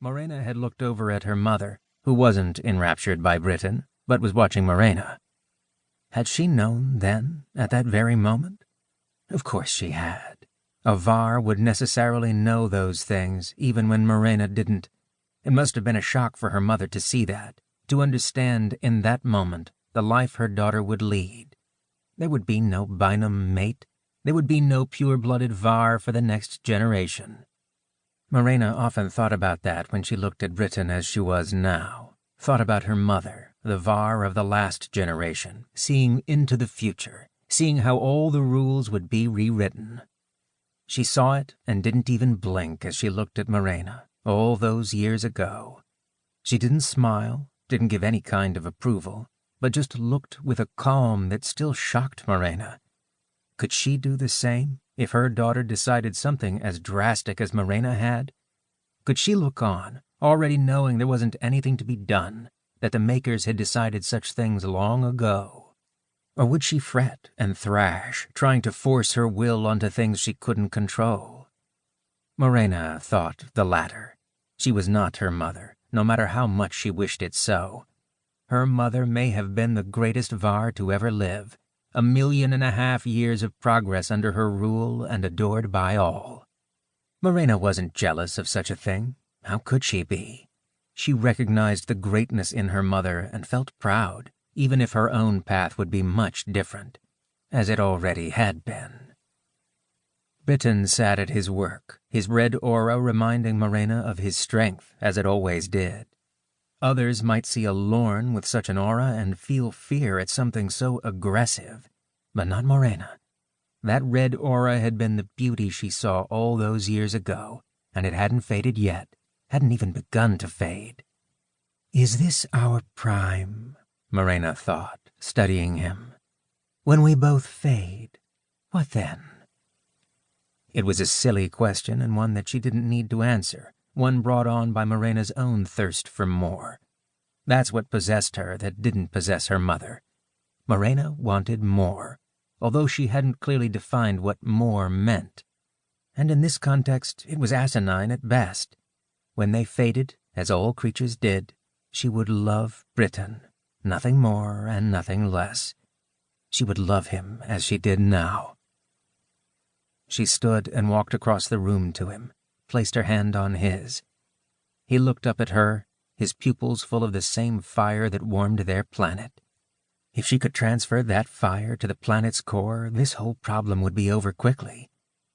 Morena had looked over at her mother, who wasn't enraptured by Britain, but was watching Morena. Had she known then, at that very moment? Of course she had. A Var would necessarily know those things, even when Morena didn't. It must have been a shock for her mother to see that, to understand in that moment the life her daughter would lead. There would be no bynum mate. There would be no pure-blooded Var for the next generation. Morena often thought about that when she looked at Britain as she was now, thought about her mother, the Var of the last generation, seeing into the future, seeing how all the rules would be rewritten. She saw it and didn't even blink as she looked at Morena, all those years ago. She didn't smile, didn't give any kind of approval, but just looked with a calm that still shocked Morena. Could she do the same if her daughter decided something as drastic as Morena had? Could she look on, already knowing there wasn't anything to be done, that the makers had decided such things long ago? Or would she fret and thrash, trying to force her will onto things she couldn't control? Morena thought the latter. She was not her mother, no matter how much she wished it so. Her mother may have been the greatest Var to ever live, 1.5 million years of progress under her rule and adored by all. Morena wasn't jealous of such a thing. How could she be? She recognized the greatness in her mother and felt proud, even if her own path would be much different, as it already had been. Britain sat at his work, his red aura reminding Morena of his strength, as it always did. Others might see a Lorn with such an aura and feel fear at something so aggressive, but not Morena. That red aura had been the beauty she saw all those years ago, and it hadn't faded yet, hadn't even begun to fade. Is this our prime? Morena thought, studying him. When we both fade, what then? It was a silly question and one that she didn't need to answer, one brought on by Morena's own thirst for more. That's what possessed her that didn't possess her mother. Morena wanted more, although she hadn't clearly defined what more meant. And in this context, it was asinine at best. When they faded, as all creatures did, she would love Britain, nothing more and nothing less. She would love him as she did now. She stood and walked across the room to him, placed her hand on his. He looked up at her, his pupils full of the same fire that warmed their planet. If she could transfer that fire to the planet's core, this whole problem would be over quickly.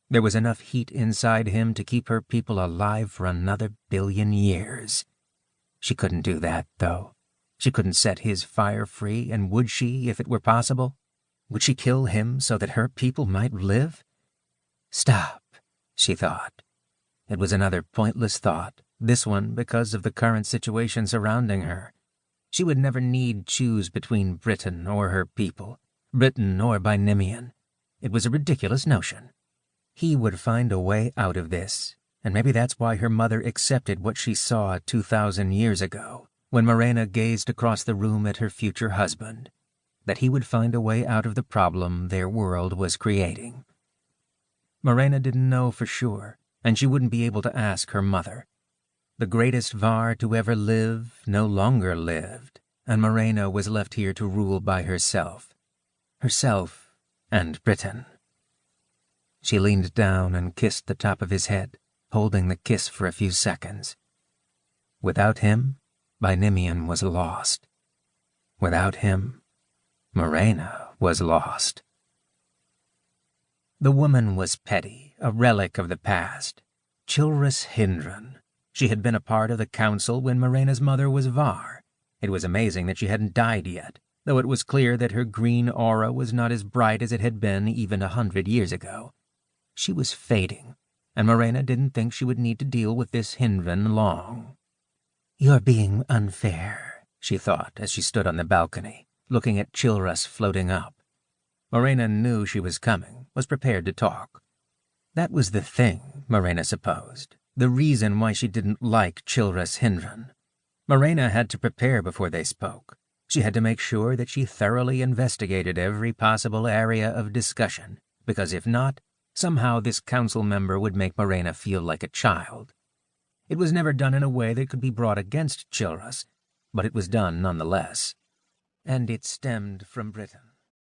There was enough heat inside him to keep her people alive for another 1 billion years. She couldn't do that, though. She couldn't set his fire free, and would she, if it were possible? Would she kill him so that her people might live? Stop, she thought. It was another pointless thought, this one because of the current situation surrounding her. She would never need choose between Britain or her people, Britain or Binemian. It was a ridiculous notion. He would find a way out of this, and maybe that's why her mother accepted what she saw 2,000 years ago, when Morena gazed across the room at her future husband, that he would find a way out of the problem their world was creating. Morena didn't know for sure, and she wouldn't be able to ask her mother. The greatest Var to ever live no longer lived, and Morena was left here to rule by herself. Herself and Britain. She leaned down and kissed the top of his head, holding the kiss for a few seconds. Without him, Binemian was lost. Without him, Morena was lost. The woman was petty, a relic of the past. Chilrus Hindran. She had been a part of the council when Morena's mother was Var. It was amazing that she hadn't died yet, though it was clear that her green aura was not as bright as it had been even 100 years ago. She was fading, and Morena didn't think she would need to deal with this Hindran long. You're being unfair, she thought as she stood on the balcony, looking at Chilrus floating up. Morena knew she was coming, was prepared to talk. That was the thing, Morena supposed, the reason why she didn't like Chilrus Hindran. Morena had to prepare before they spoke. She had to make sure that she thoroughly investigated every possible area of discussion, because if not, somehow this council member would make Morena feel like a child. It was never done in a way that could be brought against Chilras, but it was done nonetheless. And it stemmed from Britain.